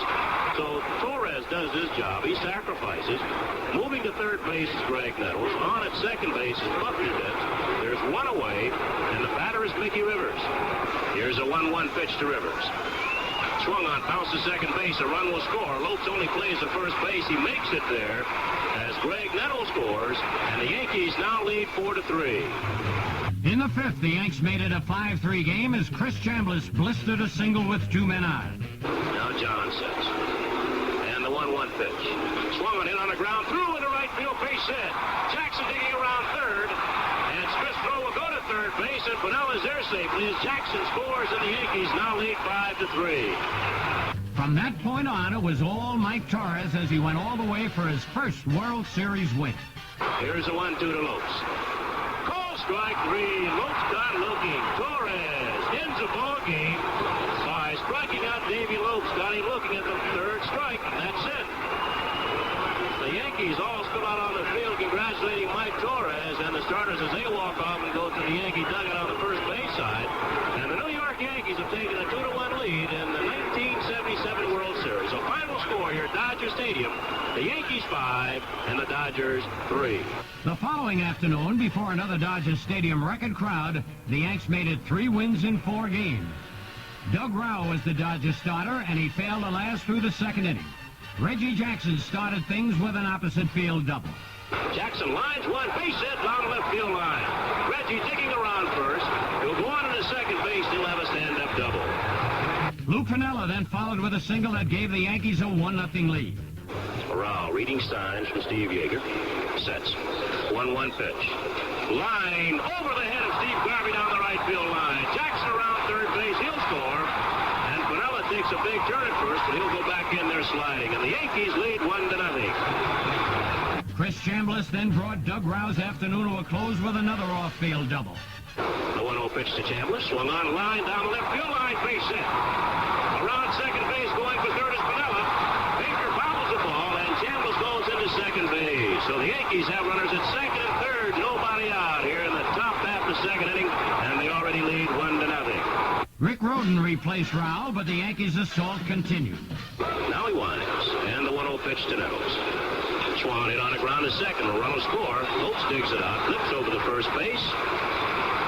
So Torres does his job. He sacrifices. Moving to third base is Greg Nettles. On at second base is Buckner. There's one away, and the batter is Mickey Rivers. Here's a 1-1 pitch to Rivers. Swung on, bounced to second base. A run will score. Lopes only plays the first base. He makes it there as Greg Nettles scores, and the Yankees now lead 4-3. In the fifth, the Yanks made it a 5-3 game as Chris Chambliss blistered a single with 2 men on. Now John sets. And the 1-1 pitch. Swung on, hit on the ground, through into right field, base hit. Jackson digging around third, and Smith's throw will go to third base, and Pinella's there safely as Jackson scores, and the Yankees now lead 5-3. From that point on, it was all Mike Torres as he went all the way for his first World Series win. Here's a 1-2 to Lopes. Call strike 3. Lopes got looking. Torres ends the ball game by striking out Davey Lopes. Got him looking at the third strike, and that's it. The Yankees all stood out on the field congratulating Mike Torres and the starters as they walk off and go to the Yankee dugout on the first base side. And the New York Yankees have taken a 2-1 lead in the 1977 World Series. So final score here at Dodger Stadium, the Yankees 5 and the Dodgers 3. The following afternoon, before another Dodger Stadium record crowd, the Yanks made it 3 wins in 4 games. Doug Rauh was the Dodger starter, and he failed to last through the second inning. Reggie Jackson started things with an opposite field double. Jackson lines one, base hit down the left field line. Reggie digging around first. He'll go on to the second base. He'll have a stand-up double. Lou Piniella then followed with a single that gave the Yankees a 1-0 lead. Rauh reading signs from Steve Yeager. Sets. 1-1 pitch. Line over the head of Steve Garvey down the right field line. Jackson around third base. He'll score. And Piniella takes a big turn at first, but he'll go back in there sliding. And the Yankees lead 1-0. Chris Chambliss then brought Doug Rauh's afternoon to a close with another off-field double. The 1-0 pitch to Chambliss. Swung on line down the left field line. Base hit. Around second base going for third is Piniella. Baker bobbles the ball, and Chambliss goes into second base. So the Yankees have runners at second and third. Nobody out here in the top half of the second inning, and they already lead 1-0. Rick Rhoden replaced Rauh, but the Yankees' assault continued. Now he winds, and the 1-0 pitch to Nettles. Swung it on the ground to second. A run will score. Lopes digs it out. Flips over the first base.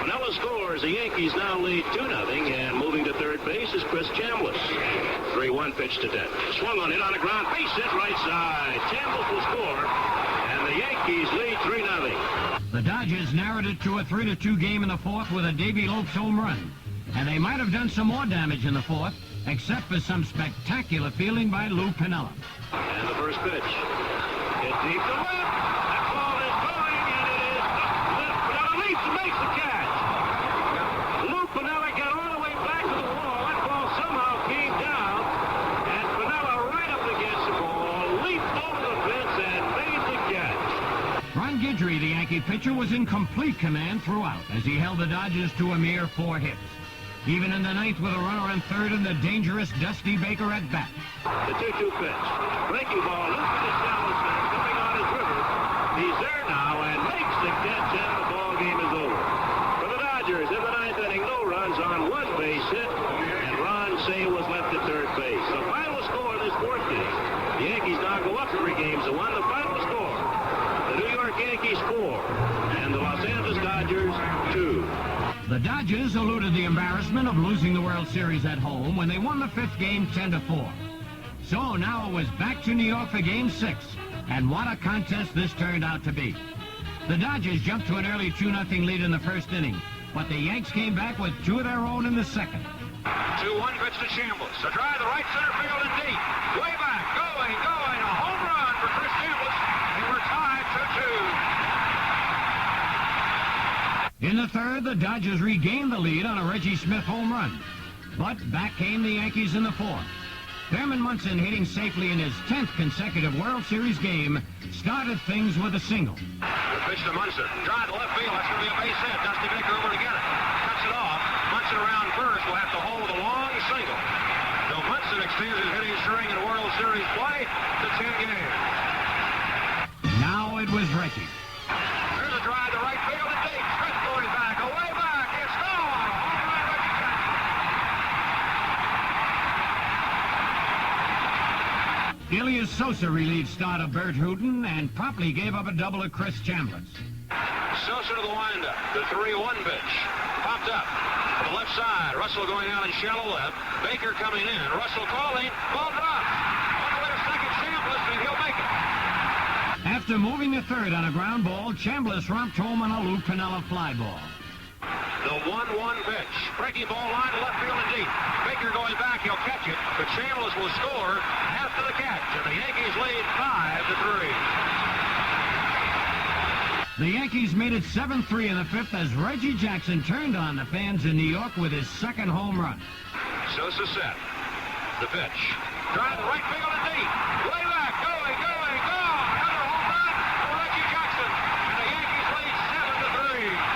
Pinella scores. The Yankees now lead 2-0, and moving to third base is Chris Chambliss. 3-1 pitch to Dent. Swung on it on the ground. Base hit right side. Chambliss will score, and the Yankees lead 3-0. The Dodgers narrowed it to a 3-2 game in the fourth with a Davey Lopes home run. And they might have done some more damage in the fourth, except for some spectacular fielding by Lou Piniella. And the first pitch. Hit deep to left. That ball is going, and it is left. Piniella leaps and makes the catch. Lou Piniella got all the way back to the wall. That ball somehow came down, and Piniella right up against the ball, leaped over the fence and made the catch. Ron Guidry, the Yankee pitcher, was in complete command throughout as he held the Dodgers to a mere 4 hits. Even in the ninth with a runner on third and the dangerous Dusty Baker at bat. The 2-2 pitch. Breaking ball, looping the shallow center, coming on his river. He's there now and makes the catch, and the ball game is over. For the Dodgers, in the ninth inning, no runs on 1 base hit, and Ron Say was left at third base. The final score in this fourth inning, the Yankees now go up 3-1. The final score, the New York Yankees 4, and the Los Angeles Dodgers Dodgers 2. The Dodgers eluded the embarrassment of losing the World Series at home when they won the 5th game 10-4. So now it was back to New York for Game 6, and what a contest this turned out to be. The Dodgers jumped to an early 2-0 lead in the first inning, but the Yanks came back with 2 of their own in the second. 2-1 pitch to Chambliss. A drive to right center field and deep. Way back, going, a home run for Chris Chambliss, and we're tied 2-2. In the third, the Dodgers regained the lead on a Reggie Smith home run. But back came the Yankees in the fourth. Thurman Munson, hitting safely in his 10th consecutive World Series game, started things with a single. The pitch to Munson. Drive to left field. That's going to be a base hit. Dusty Baker over to get it. Cuts it off. Munson around first will have to hold a long single. So Munson extends his hitting string in World Series play to 10 games. Now it was Reggie. There's a drive to right field and deep. Smith going back, away back. It's gone. Home run, Reggie Jackson. Ilias Sosa relieved starter Bert Hooton and promptly gave up a double to Chris Chambliss. Sosa to the windup. The 3-1 pitch. Popped up. To the left side. Russell going out in shallow left. Baker coming in. Russell calling. Ball drops. On the way to second, Chambliss, and he'll make it. After moving to third on a ground ball, Chambliss romped home on a Lou Piniella fly ball. The 1-1 pitch. Breaking ball line to left field and deep. Baker going back. He'll catch it. But Chambliss will score after the catch. And the Yankees lead 5-3. The Yankees made it 7-3 in the fifth as Reggie Jackson turned on the fans in New York with his second home run. Sosa set. The pitch. Drive to right field and deep. Way back. Going. Gone. Another home run for Reggie Jackson. And the Yankees lead 7-3.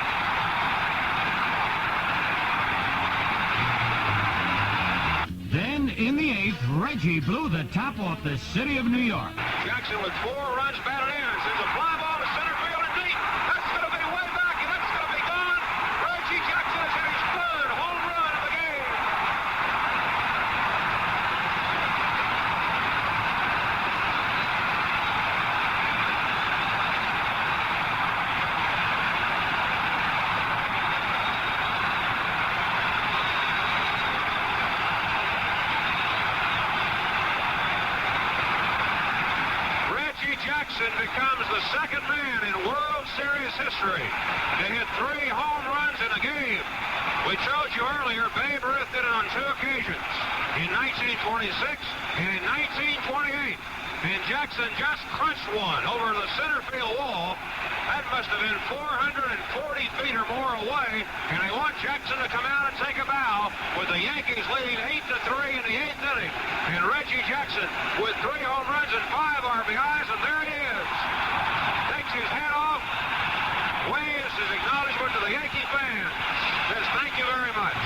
Then, in the eighth, Reggie blew the top off the city of New York. Jackson with 4 runs batted in. Sends a fly ball to center field and deep. That's going to be way back, and that's going to be gone. Reggie Jackson has hit his 3rd home run of the game. Jackson becomes the second man in World Series history to hit 3 home runs in a game. We showed you earlier Babe Ruth did it on 2 occasions, in 1926 and in 1928. And Jackson just crunched one over the center field wall. That must have been 440 feet or more away, and they want Jackson to come out and take a bow with the Yankees leading 8-3 in the 8th inning. And Reggie Jackson with 3 home runs and 5 RBIs, and there he is. Takes his hat off, waves his acknowledgement to the Yankee fans. Says thank you very much.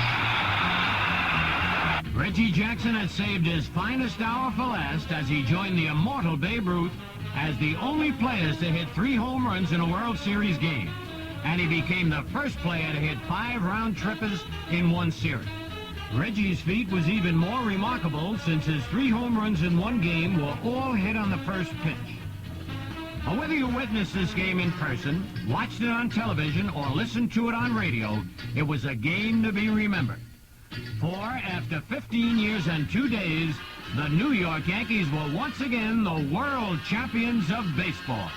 Reggie Jackson had saved his finest hour for last as he joined the immortal Babe Ruth as the only players to hit 3 home runs in a World Series game. And he became the first player to hit 5 round-trippers in one series. Reggie's feat was even more remarkable since his 3 home runs in one game were all hit on the first pitch. Now, whether you witnessed this game in person, watched it on television, or listened to it on radio, it was a game to be remembered. For after 15 years and 2 days, the New York Yankees were once again the world champions of baseball.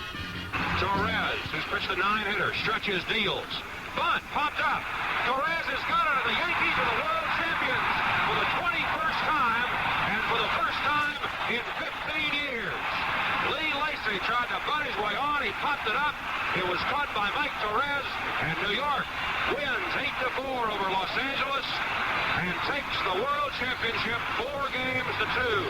Torres, who's pitched a 9-hitter, stretches, deals. Bunt, popped up. Torres has got it, and the Yankees are the world champions for the 21st time, and for the first time in 15 years. Lee Lacy tried to butt his way on. He popped it up. It was caught by Mike Torres, and New York wins 8-4 over Los Angeles and takes the World Championship 4 games to 2.